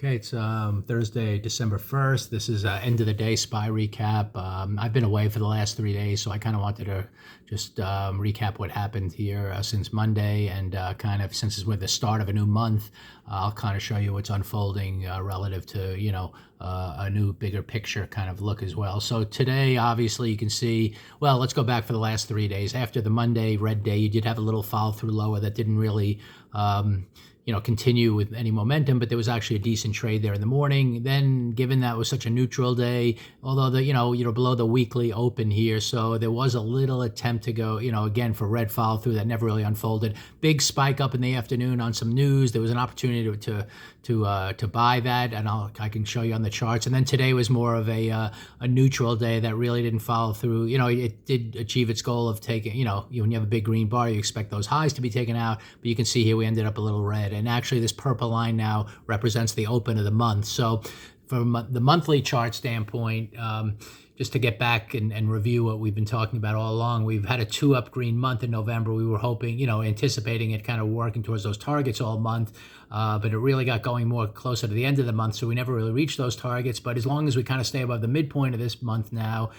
Okay, it's Thursday, December 1st. This is end of the day SPY recap. I've been away for the last 3 days, so I kind of wanted to just recap what happened here since Monday, and kind of since it's with the start of a new month, I'll kind of show you what's unfolding relative to, a new bigger picture kind of look as well. So today, obviously, you can see, well, let's go back for the last 3 days. After the Monday red day, you did have a little follow through lower that didn't really continue with any momentum, but there was actually a decent trade there in the morning. Then, given that was such a neutral day, although you're below the weekly open here, so there was a little attempt to go, again for red follow through that never really unfolded. Big spike up in the afternoon on some news. There was an opportunity to buy that, and I can show you on the charts. And then today was more of a neutral day that really didn't follow through. It did achieve its goal of taking, when you have a big green bar, you expect those highs to be taken out, but you can see here we ended up a little red. And actually this purple line now represents the open of the month. So from the monthly chart standpoint, just to get back and review what we've been talking about all along, we've had a 2-up green month in November. We were hoping, anticipating it kind of working towards those targets all month, but it really got going more closer to the end of the month, so we never really reached those targets. But as long as we kind of stay above the midpoint of this month now,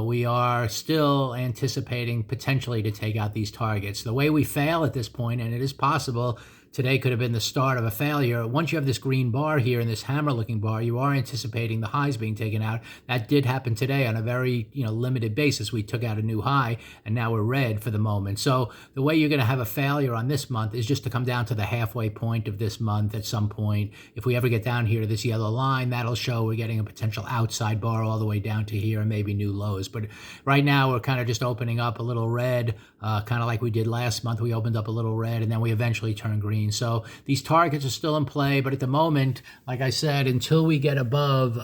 we are still anticipating potentially to take out these targets. The way we fail at this point, and it is possible, today could have been the start of a failure. Once you have this green bar here and this hammer-looking bar, you are anticipating the highs being taken out. That did happen today on a very limited basis. We took out a new high, and now we're red for the moment. So the way you're going to have a failure on this month is just to come down to the halfway point of this month at some point. If we ever get down here to this yellow line, that'll show we're getting a potential outside bar all the way down to here and maybe new lows. But right now we're kind of just opening up a little red, kind of like we did last month. We opened up a little red, and then we eventually turned green. So these targets are still in play, but at the moment, like I said, until we get above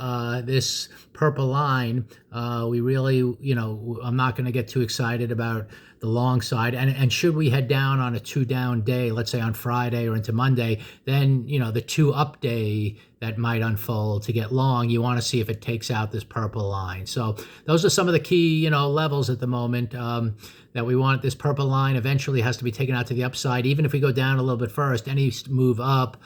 this purple line, we really, I'm not going to get too excited about the long side. And should we head down on a 2-down day, let's say on Friday or into Monday, then, the 2-up day that might unfold to get long, you want to see if it takes out this purple line. So those are some of the key, levels at the moment that we want. This purple line eventually has to be taken out to the upside. Even if we go down a little bit first, any move up,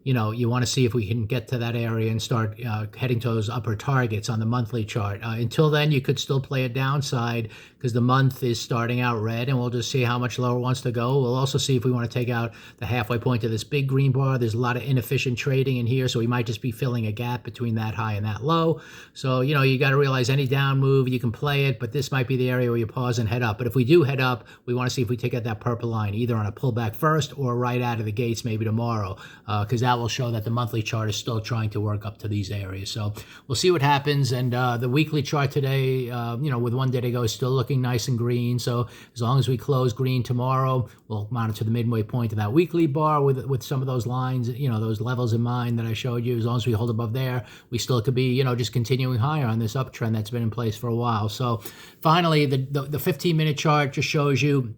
you want to see if we can get to that area and start heading to those upper targets on the monthly chart. Until then, you could still play a downside because the month is starting out red, and we'll just see how much lower it wants to go. We'll also see if we want to take out the halfway point of this big green bar. There's a lot of inefficient trading in here, so we might just be filling a gap between that high and that low. So, you got to realize any down move, you can play it, but this might be the area where you pause and head up. But if we do head up, we want to see if we take out that purple line, either on a pullback first or right out of the gates maybe tomorrow, because that will show that the monthly chart is still trying to work up to these areas. So we'll see what happens. And the weekly chart today, with 1 day to go, is still looking nice and green. So as long as we close green tomorrow, we'll monitor the midway point of that weekly bar with some of those lines, those levels in mind that I showed you. As long as we hold above there, we still could be, just continuing higher on this uptrend that's been in place for a while. So finally, the 15-minute chart just shows you,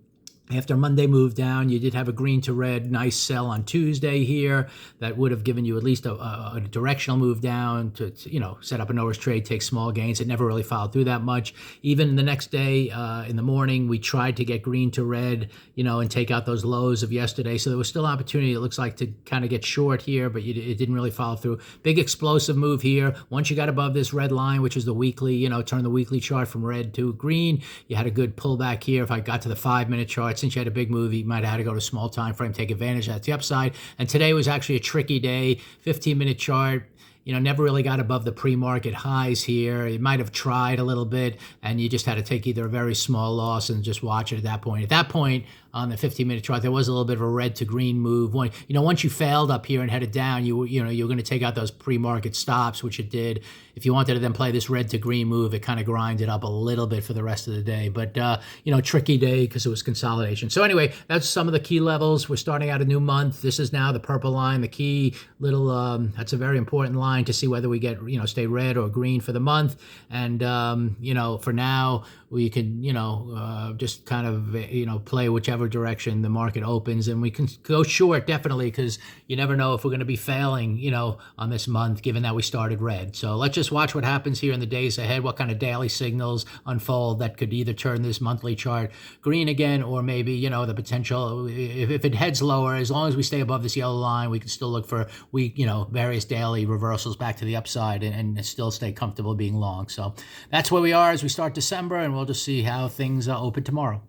after Monday move down, you did have a green to red, nice sell on Tuesday here. That would have given you at least a directional move down to set up a no-risk trade, take small gains. It never really followed through that much. Even the next day in the morning, we tried to get green to red, and take out those lows of yesterday. So there was still opportunity, it looks like, to kind of get short here, but it didn't really follow through. Big explosive move here. Once you got above this red line, which is the weekly, turn the weekly chart from red to green, you had a good pullback here. If I got to the 5-minute chart, since you had a big move, you might have had to go to small time frame, take advantage of that to the upside. And today was actually a tricky day. 15-minute chart, never really got above the pre-market highs here. You might have tried a little bit, and you just had to take either a very small loss and just watch it at that point. At that point, on the 15-minute chart, there was a little bit of a red to green move. Once you failed up here and headed down, you're going to take out those pre-market stops, which it did. If you wanted to then play this red to green move, it kind of grinded up a little bit for the rest of the day. But, tricky day because it was consolidation. So anyway, that's some of the key levels. We're starting out a new month. This is now the purple line, the key little, that's a very important line to see whether we get, stay red or green for the month. And, for now, we can, just kind of, play whichever downward direction, the market opens, and we can go short definitely, because you never know if we're going to be failing, on this month, given that we started red. So let's just watch what happens here in the days ahead, what kind of daily signals unfold that could either turn this monthly chart green again, or maybe, the potential, if it heads lower, as long as we stay above this yellow line, we can still look for various daily reversals back to the upside and still stay comfortable being long. So that's where we are as we start December, and we'll just see how things open tomorrow.